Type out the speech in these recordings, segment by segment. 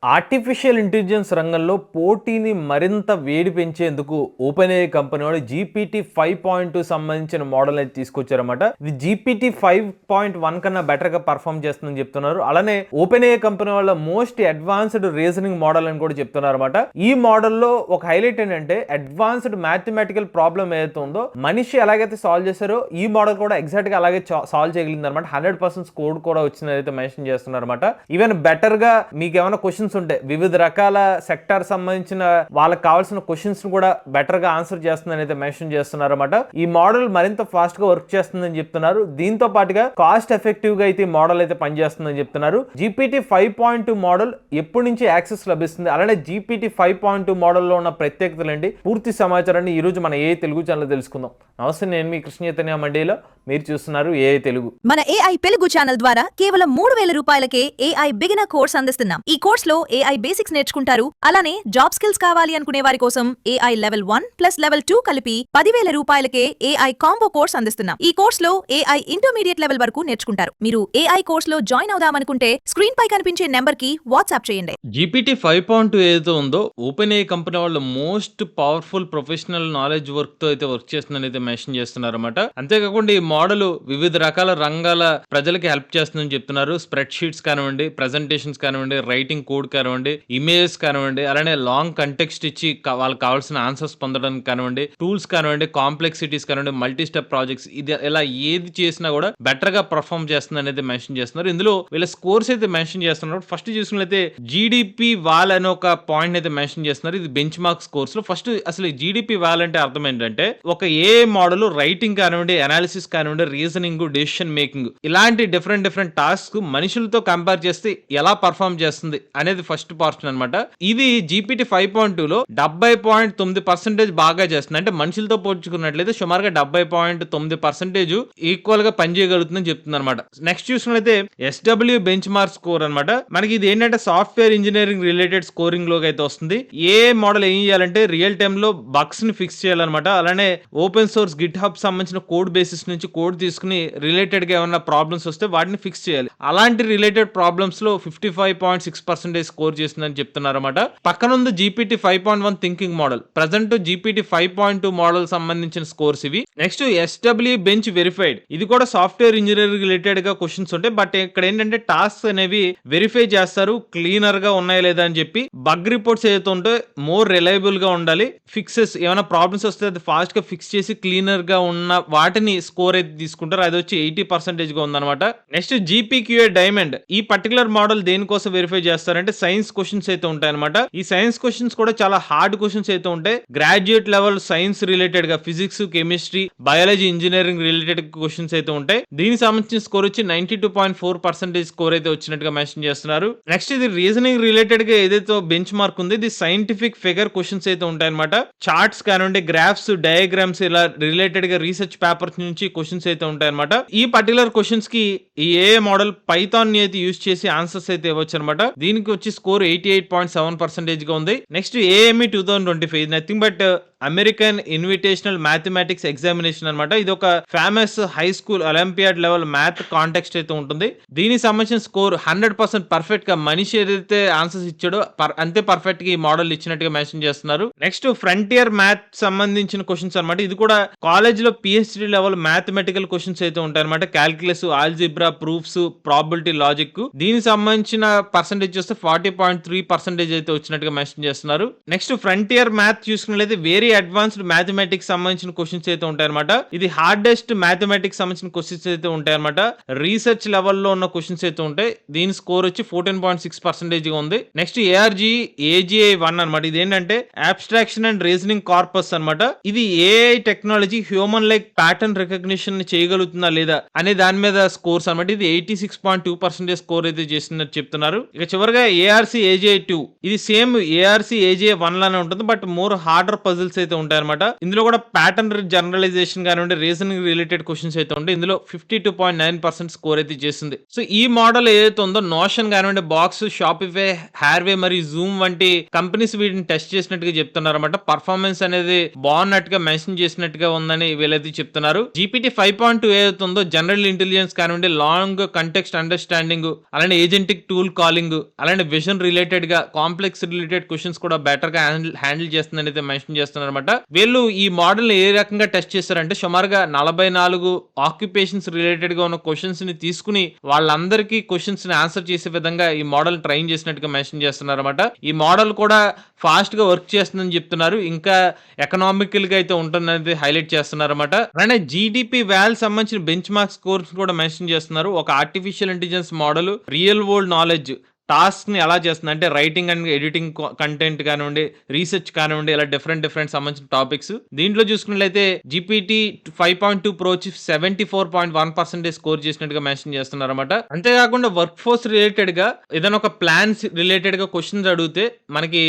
Artificial intelligence రంగంలో పోటీని మరింత వేడి పెంచేందుకు ఓపెన్ఏఐ కంపెనీ వాళ్ళు జీపీటీ 5.2 సంబంధించిన మోడల్ అయితే తీసుకొచ్చారన్నమాట. ఇది జీపీటీ 5.1 కన్నా బెటర్గా పర్ఫామ్ చేస్తుందని చెప్తున్నారు. అలానే ఓపెన్ఏఐ కంపెనీ వాళ్ళ మోస్ట్ అడ్వాన్స్డ్ రీజనింగ్ మోడల్ అని కూడా చెప్తున్నారు అనమాట. ఈ మోడల్లో ఒక హైలైట్ ఏంటంటే అడ్వాన్స్డ్ మ్యాథమెటికల్ ప్రాబ్లం ఏదైతే ఉందో మనిషి ఎలాగైతే సాల్వ్ చేశారో ఈ మోడల్ కూడా ఎగ్జాక్ట్ గా అలాగే సాల్వ్ చేయగలిగింది అనమాట. 100% స్కోర్ కూడా వచ్చిందని అయితే మెన్షన్ చేస్తున్నారు అనమాట. ఈవెన్ బెటర్ గా మీకు ఏమైనా క్వశ్చన్స్ ఉంటాయి, వివిధ రకాల సెక్టార్ సంబంధించిన వాళ్ళకి కావాల్సిన క్వశ్చన్స్ కూడా బెటర్ గా ఆన్సర్ చేస్తుందని అయితే మెన్షన్ చేస్తున్నారు అనమాట. ఈ మోడల్ మరింత ఫాస్ట్ గా వర్క్ చేస్తుందని చెప్తున్నారు. దీంతో పాటుగా కాస్ట్ ఎఫెక్టివ్ గా అయితే ఈ మోడల్ అయితే పనిచేస్తుందని చెప్తున్నారు. జీపీటీ 5.2 మోడల్ ఎప్పటి నుంచి యాక్సెస్ లభిస్తుంది, అలానే జీపీటీ 5.2 మోడల్లో ఉన్న ప్రత్యేకతలు ఏంటి, పూర్తి సమాచారాన్ని ఈ రోజు మన ఏఐ తెలుగు ఛానల్ తెలుసుకుందాం. నమస్తే, నేను మీ కృష్ణ చైతన్య మండేలో, మీరు చూస్తున్నారు ఏఐ తెలుగు. మన ఏఐ తెలుగు ఛానల్ ద్వారా కేవలం 3000 రూపాయలకే ఏఐ బిగినర్ కోర్స్ అందిస్తున్నాం. ఈ కోర్స్ లో ఏఐ బేసిక్స్ నేర్చుకుంటారు. అలానే జాబ్ స్కిల్స్ కావాలి అనుకునే వారి కోసం ఏఐ లెవెల్ 1 ప్లస్ లెవెల్ 2 కలిపి 10,000 రూపాయలకే ఏఐ కాంబో కోర్స్ అందిస్తున్నాం. ఈ కోర్స్ లో ఏఐ ఇంటర్మీడియట్ లెవెల్ వరకు నేర్చుకుంటారు. మీరు ఏఐ కోర్స్ లో జాయిన్ అవుదామనుకుంటే స్క్రీన్ పై కనిపించే నెంబర్ కి వాట్సాప్ చేయండి. జీపీటీ 5.2 ఏదైతే ఉందో ఓపెన్ఏఐ కంపెనీ వాళ్ళ most powerful professional knowledge work తో అయితే వర్క్ చేస్తుందని అయితే మెన్షన్ చేస్తున్నారు అనమాట. అంతేకాకుండా ఈ మోడల్ వివిధ రకాల రంగాల ప్రజలకి హెల్ప్ చేస్తుందని చెప్తున్నారు. స్ప్రెడ్ షీట్స్ కానివ్వండి, ప్రెజెంటేషన్స్ కానివ్వండి, రైటింగ్ కోడ్ కానివ్వండి, ఇమేజెస్ కానివ్వండి, అలానే లాంగ్ కంటెక్స్ట్ ఇచ్చి వాళ్ళకి కావాల్సిన ఆన్సర్స్ పొందడానికి కానివ్వండి, టూల్స్ కానివ్వండి, కాంప్లెక్సిటీస్ కానివ్వండి, మల్టీ స్టెప్ ప్రాజెక్ట్స్, ఇది ఇలా ఏది చేసినా కూడా బెటర్ గా పర్ఫామ్ చేస్తుంది అనేది మెన్షన్ చేస్తున్నారు. ఇందులో వీళ్ళ స్కోర్స్ అయితే మెన్షన్ చేస్తున్నారు. ఫస్ట్ చూసుకున్నట్లయితే జీడిపి వాల్ అనే ఒక పాయింట్ అయితే మెన్షన్ చేస్తున్నారు. ఇది బెంచ్ మార్క్ స్కోర్స్ లో ఫస్ట్ అసలు జీడిపి వాల్ అంటే అర్థం ఏంటంటే ఒక ఏ మోడల్ రైటింగ్ కానివ్వండి, అనాలిసిస్ కానివ్వండి, రీజనింగ్, డెసిషన్ మేకింగ్ ఇలాంటి డిఫరెంట్ టాస్క్ మనుషులతో కంపేర్ చేస్తే ఎలా పర్ఫామ్ చేస్తుంది అనేది ఫస్ట్ పోర్షన్ అనమాట. ఇది జీపీటీ 5.2 లో 70.9% బాగా చేస్తుంది. అంటే మనుషులతో పోల్చుకున్నట్లయితే సుమారుగా 70.9% ఈక్వల్ గా పనిచేయగలుగుతుందని చెప్తుంది అనమాట. నెక్స్ట్ చూసుకున్నట్లయితే ఎస్డబ్ల్యూ బెంచ్ మార్క్ స్కోర్ అనమాట. మనకి ఇది ఏంటంటే సాఫ్ట్వేర్ ఇంజనీరింగ్ రిలేటెడ్ స్కోరింగ్ లోకి అయితే వస్తుంది. ఏ మోడల్ ఏం చేయాలంటే రియల్ టైమ్ లో బగ్స్ ని ఫిక్స్ చేయాలన్నమాట. అలానే ఓపెన్ సోర్స్ గిట్ హబ్ సంబంధించిన కోడ్ బేసిస్ నుంచి కోడ్ తీసుకుని రిలేటెడ్ గా ఏమైనా ప్రాబ్లమ్స్ వస్తే వాటిని ఫిక్స్ చేయాలి. అలాంటి రిలేటెడ్ ప్రాబ్లమ్స్ లో 55.6% స్కోర్ చేస్తుందని చెప్తున్నారు అన్నమాట. పక్కన ఉంది GPT 5.1 thinking model. Present GPT 5.2 model సంబంధించిన స్కోర్స్ ఇవి. నెక్స్ట్ ఎస్డబ్ల్యూ బెంచ్ వెరిఫైడ్, ఇది కూడా సాఫ్ట్వేర్ ఇంజనీరింగ్ రిలేటెడ్ గా క్వశ్చన్స్ ఉంటాయి. బట్ ఇక్కడ ఏంటంటే టాస్క్ అనేవి వెరిఫై చేస్తారు, క్లీనర్ గా ఉన్నాయా లేదా అని చెప్పి. బగ్ రిపోర్ట్స్ ఏదైతే ఉంటే మోర్ రిలయబుల్ గా ఉండాలి. ఫిక్సెస్ ఏమైనా ప్రాబ్లమ్స్ వస్తే అది ఫాస్ట్ గా ఫిక్స్ చేసి క్లీనర్ గా ఉన్న వాటిని స్కోర్ అయితే తీసుకుంటారు. అది వచ్చి 80% గా ఉందన్నమాట. నెక్స్ట్ జీపీక్యూఏ డైమండ్, ఈ పర్టికులర్ మోడల్ దేనికోసం వెరిఫై చేస్తారంటే సైన్స్ క్వశ్చన్స్ అయితే ఉంటాయి అనమాట. ఈ సైన్స్ క్వశ్చన్స్ కూడా చాలా హార్డ్ క్వశ్చన్స్ అయితే ఉంటాయి. గ్రాడ్యుయేట్ లెవెల్ సైన్స్ రిలేటెడ్ గా physics, chemistry, biology, engineering related questions అయితే ఉంటాయి. దీనికి సంబంధించిన స్కోర్ వచ్చి 92.4% స్కోర్ అయితే వచ్చినట్టుగా మెన్షన్ చేస్తున్నారు. నెక్స్ట్ ఇది రీజనింగ్ రిలేటెడ్ గా ఏదైతే బెంచ్ మార్క్ ఉంది, ఇది సైంటిఫిక్ ఫిగర్ క్వశ్చన్స్ అయితే ఉంటాయి అనమాట. చార్ట్స్ కానివ్వండి, గ్రాఫ్స్, డయాగ్రామ్స్ ఇలా రిలేటెడ్ గా రీసెర్చ్ పేపర్స్ నుంచి క్వశ్చన్స్ అయితే ఉంటాయి అనమాట. ఈ పర్టికులర్ క్వశ్చన్స్ కి ఈ ఏ మోడల్ పైథాన్ ని అయితే యూజ్ చేసి ఆన్సర్స్ అయితే ఇవ్వచ్చు అనమాట. దీనికి వచ్చి స్కోర్ 88.7% గా ఉంది. Next AME 2025, nothing but American invitational mathematics examination అనమాట. ఇది ఒక famous high school olympiad level math context అయితే ఉంటుంది. దీనికి సంబంధించిన స్కోర్ 100% పర్ఫెక్ట్ గా మనిషి ఏదైతే ఆన్సర్స్ ఇచ్చాడో అంతే పర్ఫెక్ట్ గా ఈ మోడల్ ఇచ్చినట్టుగా మెన్షన్ చేస్తున్నారు. నెక్స్ట్ ఫ్రంటియర్ మ్యాథ్ సంబంధించిన క్వశ్చన్స్ అనమాట. ఇది కూడా కాలేజ్ లో పిహెచ్డి లెవెల్ మ్యాథమెటికల్ క్వశ్చన్స్ అయితే ఉంటాయి అనమాట. Calculus, algebra, proofs, probability, logic. దీనికి సంబంధించిన పర్సెంటేజ్ చూస్తే 40.3% అయితే వచ్చినట్టుగా మెన్షన్ చేస్తున్నారు. నెక్స్ట్ ఫ్రంటియర్ మ్యాథ్ చూసుకున్నట్లయితే వేరే అడ్వాన్స్డ్ మ్యాథమెటిక్స్ సంబంధించిన క్వశ్చన్స్ అయితే ఉంటాయన్నమాట. ఇది హార్డెస్ట్ మ్యాథమెటిక్స్ సంబంధించిన క్వశ్చన్స్ అయితే ఉంటాయన్నమాట. రీసెర్చ్ లెవెల్లో ఉన్న క్వశ్చన్స్ అయితే ఉంటాయి. దీని స్కోర్ వచ్చి 14.6% గా ఉంది. నెక్స్ట్ ఏఆర్జీ ఏజీఐ 1 అనమాట. ఇది ఏంటంటే అబ్స్ట్రాక్షన్ అండ్ రీజనింగ్ కార్పస్ అనమాట. ఇది AI technology human like pattern recognition చేయగలుగుతుందా లేదా అనే దాని మీద స్కోర్స్ అనమాట. ఇది 86.2% స్కోర్ అయితే చేసినట్టు చెప్తున్నారు. ఇక చివరిగా ఏఆర్సీ ఏజీఐ 2, ఇది సేమ్ ఏఆర్సీ ఏజీఐ 1 లానే ఉంటుంది. But more harder puzzles models అయితే ఉంటాయన్నమాట. ఇందులో కూడా ప్యాటర్న్ జనరలైజేషన్ కానివ్వండి, రీజనింగ్ రిలేటెడ్ క్వశ్చన్స్ అయితే ఉంటాయి. ఇందులో 52.9% స్కోర్ అయితే చేసింది. సో ఈ మోడల్ ఏదైతే ఉందో నోషన్ కానివ్వండి, బాక్స్, షాపిఫై, హార్వే మరియు జూమ్ వంటి కంపెనీస్ వీటిని టెస్ట్ చేసినట్టుగా చెప్తున్నారు అనమాట. పర్ఫార్మెన్స్ అనేది బాగున్నట్టుగా మెన్షన్ చేసినట్టుగా ఉందని వీళ్ళైతే చెప్తున్నారు. GPT 5.2 ఏదైతే ఉందో జనరల్ ఇంటెలిజెన్స్ కానివ్వండి, లాంగ్ కంటెక్స్ట్ అండర్స్టాండింగ్, అలానే ఏజెంటిక్ టూల్ కాలింగ్, అలానే విజన్ రిలేటెడ్ గా కాంప్లెక్స్ రిలేటెడ్ క్వశ్చన్స్ కూడా బెటర్ గా హ్యాండిల్ చేస్తుందని అయితే మెన్షన్ చేస్తున్నారు అనమాట. వీళ్ళు ఈ మోడల్ ఏ రకంగా టెస్ట్ చేస్తారంటే సుమారుగా 44 ఆక్యుపేషన్స్ రిలేటెడ్ గా ఉన్న క్వశ్చన్స్ ని తీసుకుని వాళ్ళందరికీ క్వశ్చన్స్ ని ఆన్సర్ చేసే విధంగా ఈ మోడల్ ట్రైన్ చేసినట్టుగా మెన్షన్ చేస్తున్నారు అనమాట. ఈ మోడల్ కూడా ఫాస్ట్ గా వర్క్ చేస్తుందని చెప్తున్నారు. ఇంకా ఎకనామికల్ గా అయితే ఉంటుందని హైలైట్ చేస్తున్నారు అనమాట. అలానే జీడిపి వాల్ సంబంధించిన బెంచ్ మార్క్ స్కోర్స్ కూడా మెన్షన్ చేస్తున్నారు. ఒక artificial intelligence model real world knowledge task ని ఎలా చేస్తుంది అంటే రైటింగ్ అండ్ ఎడిటింగ్ కంటెంట్ కానివ్వండి, రీసెర్చ్ కానివ్వండి, ఇలా డిఫరెంట్ సంబంధించిన టాపిక్స్. దీంట్లో చూసుకున్నట్లయితే GPT 5.2 Pro 74.1% స్కోర్ చేసినట్టుగా మెన్షన్ చేస్తున్నారు అనమాట. అంతేకాకుండా వర్క్ ఫోర్స్ రిలేటెడ్ గా ఏదైనా ఒక ప్లాన్స్ రిలేటెడ్ గా క్వశ్చన్స్ అడిగితే మనకి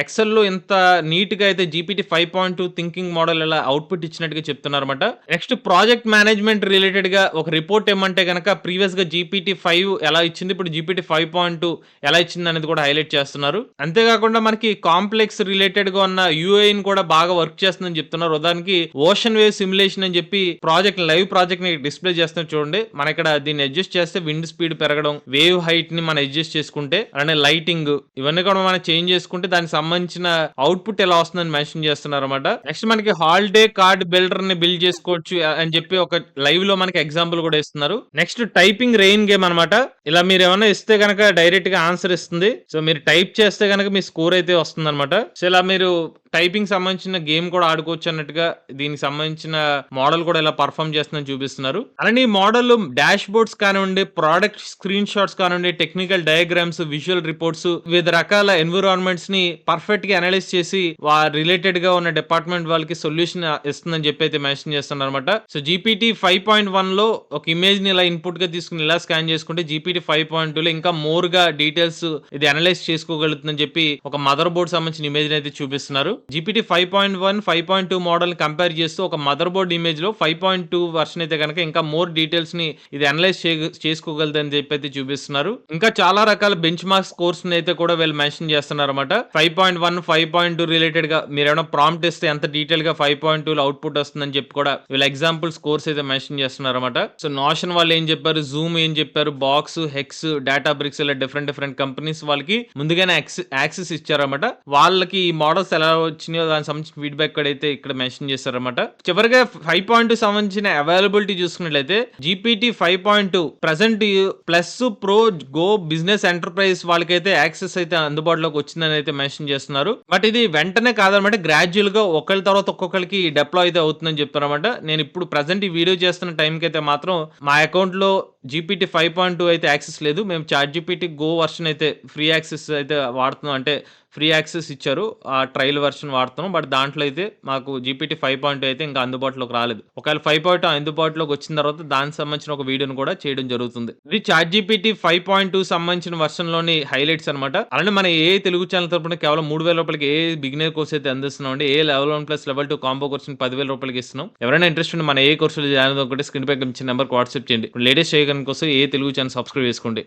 ఎక్సెల్ లో ఇంత నీట్ గా అయితే GPT 5.2 థింకింగ్ మోడల్ ఇలా అవుట్పుట్ ఇచ్చినట్టుగా చెప్తున్నారు అనమాట. నెక్స్ట్ ప్రాజెక్ట్ మేనేజ్మెంట్ రిలేటెడ్ గా ఒక రిపోర్ట్ ఏమంటే కనుక ప్రీవియస్ గా GPT 5 ఎలా ఇచ్చింది, ఇప్పుడు GPT 5.2 ఎలా ఇచ్చింది అనేది కూడా హైలైట్ చేస్తున్నారు. అంతేకాకుండా మనకి కాంప్లెక్స్ రిలేటెడ్ గా ఉన్న UI ని కూడా బాగా వర్క్ చేస్తుందని చెప్తున్నారు. ఉదాహరణకి ఓషన్ వేవ్ సిమ్యులేషన్ అని చెప్పి లైవ్ ప్రాజెక్ట్ ని డిస్ప్లే చేస్తున్నారు చూడండి. మన ఇక్కడ దీన్ని అడ్జస్ట్ చేస్తే విండ్ స్పీడ్ పెరగడం, వేవ్ హైట్ ని మనం అడ్జస్ట్ చేసుకుంటే, అలానే లైటింగ్ ఇవన్నీ కూడా మనం చేంజ్ చేసుకుంటే దానికి సంబంధించిన అవుట్పుట్ ఎలా వస్తుందని మెన్షన్ చేస్తున్నారు అనమాట. నెక్స్ట్ మనకి హాలిడే కార్డ్ బిల్డర్ ని బిల్డ్ చేసుకోవచ్చు అని చెప్పి ఒక లైవ్ లో మనకి ఎగ్జాంపుల్ కూడా ఇస్తున్నారు. నెక్స్ట్ టైపింగ్ రెయిన్ గేమ్ అనమాట. ఇలా మీరు ఏమైనా ఇస్తే కనుక డైరెక్ట్ గా ఆన్సర్ ఇస్తుంది. సో మీరు టైప్ చేస్తే కనుక మీ స్కోర్ అయితే వస్తుంది అనమాట. సో ఇలా మీరు టైపింగ్ సంబంధించిన గేమ్ కూడా ఆడుకోవచ్చు అన్నట్టుగా దీనికి సంబంధించిన మోడల్ కూడా ఇలా పర్ఫామ్ చేస్తుందని చూపిస్తున్నారు. అలానే ఈ మోడల్ డాష్ బోర్డ్స్ కానివ్వండి, ప్రోడక్ట్ స్క్రీన్ షాట్స్ కానివ్వండి, టెక్నికల్ డయాగ్రామ్స్, విజువల్ రిపోర్ట్స్, వివిధ రకాల ఎన్విరాన్మెంట్స్ ని పర్ఫెక్ట్ గా అనలైజ్ చేసి రిలేటెడ్ గా ఉన్న డిపార్ట్మెంట్ వాళ్ళకి సొల్యూషన్ ఇస్తుందని చెప్పి అయితే మెన్షన్ చేస్తున్నారు అనమాట. సో GPT 5.1 లో ఒక ఇమేజ్ ని ఇలా ఇన్పుట్ గా తీసుకుని ఇలా స్కాన్ చేసుకుంటే GPT 5.2 లో ఇంకా మోర్ గా డీటెయిల్స్ ఇది అనలైజ్ చేసుకోగలుగుతుందని చెప్పి ఒక మదర్ బోర్డ్ సంబంధించిన ఇమేజ్ అయితే చూపిస్తున్నారు. GPT 5.1, 5.2 మోడల్ ని కంపేర్ చేస్తూ ఒక మదర్ బోర్డ్ ఇమేజ్ లో 5.2 వర్షన్ అయితే కనుక ఇంకా మోర్ డీటెయిల్స్ ని ఇది అనలైజ్ చేసుకోగలదని చెప్పి అయితే చూపిస్తున్నారు. ఇంకా చాలా రకాల బెంచ్ మార్క్ స్కోర్స్ అయితే కూడా వీళ్ళు మెన్షన్ చేస్తున్నారు అనమాట. 5.1, 5.2 రిలేటెడ్ గా మీరు ఏమైనా ప్రాంప్ట్ ఇస్తే ఎంత డీటెయిల్ గా 5.2 లో అవుట్పుట్ వస్తుందని చెప్పి కూడా వీళ్ళ ఎగ్జాంపుల్ స్కోర్స్ అయితే మెన్షన్ చేస్తున్నారు అనమాట. సో నోషన్ వాళ్ళు ఏం చెప్పారు, జూమ్ ఏం చెప్పారు, బాక్స్, హెక్స్, డేటా బ్రిక్స్ ఇలా డిఫరెంట్ కంపెనీస్ వాళ్ళకి ముందుగానే యాక్సెస్ ఇచ్చారన్నమాట. వాళ్ళకి ఈ మోడల్స్ ఎలా వచ్చినాయో దానికి సంబంధించిన ఫీడ్బ్యాక్ కూడా అయితే ఇక్కడ మెన్షన్ చేశారన్నమాట. చివరిగా 5.2 సంబంధించిన అవైలబిలిటీ చూసుకున్నట్లయితే GPT 5.2 present plus, pro, go, business, enterprise వాళ్ళకైతే యాక్సెస్ అయితే అందుబాటులోకి వచ్చిందని అయితే మెన్షన్ చేస్తున్నారు. బట్ ఇది వెంటనే కాదనమాట, గ్రాడ్యువల్ గా ఒకరి తర్వాత ఒక్కొక్కరికి డెప్లాయ్ అయితే అవుతుందని చెప్తారన్నమాట. నేను ఇప్పుడు ప్రెసెంట్ ఈ వీడియో చేస్తున్న టైంకి అయితే మాత్రం మా అకౌంట్ లో GPT 5.2 అయితే యాక్సెస్ లేదు. మేము ChatGPT Go వర్షన్ అయితే ఫ్రీ యాక్సెస్ అయితే వాడుతున్నాం. అంటే ఫ్రీ యాక్సెస్ ఇచ్చారు, ఆ ట్రయల్ వర్షన్ వాడుతున్నాం. బట్ దాంట్లో అయితే మాకు GPT 5.2 అయితే ఇంకా అందుబాటులోకి రాలేదు. ఒకవేళ 5.2 అందుబాటులోకి వచ్చిన తర్వాత దానికి సంబంధించిన ఒక వీడియోని కూడా చేయడం జరుగుతుంది. ఇది ChatGPT 5.2 సంబంధించిన వర్షన్ లోని హైలైట్స్ అనమాట. అలానే మన ఏ తెలుగు ఛానల్ తరపున కేవలం 3,000 రూపాయలకి ఏ బిగినర్ కోర్స్ అయితే అందిస్తున్నాం అండి. A level 1 plus level 2 combo course 10,000 రూపాయలకి ఇస్తున్నాం. ఎవరైనా ఇంట్రెస్ట్ ఉంటే మన ఏ కోర్సులు జాయిన్ అవ్వకుంటే స్క్రీన్ పై కనిపించిన నెంబర్కి వాట్సాప్ చేయండి. లేటెస్ట్ చేయడం కోసం ఏ తెలుగు ఛానల్ సబ్స్క్రైబ్ చేసుకోండి.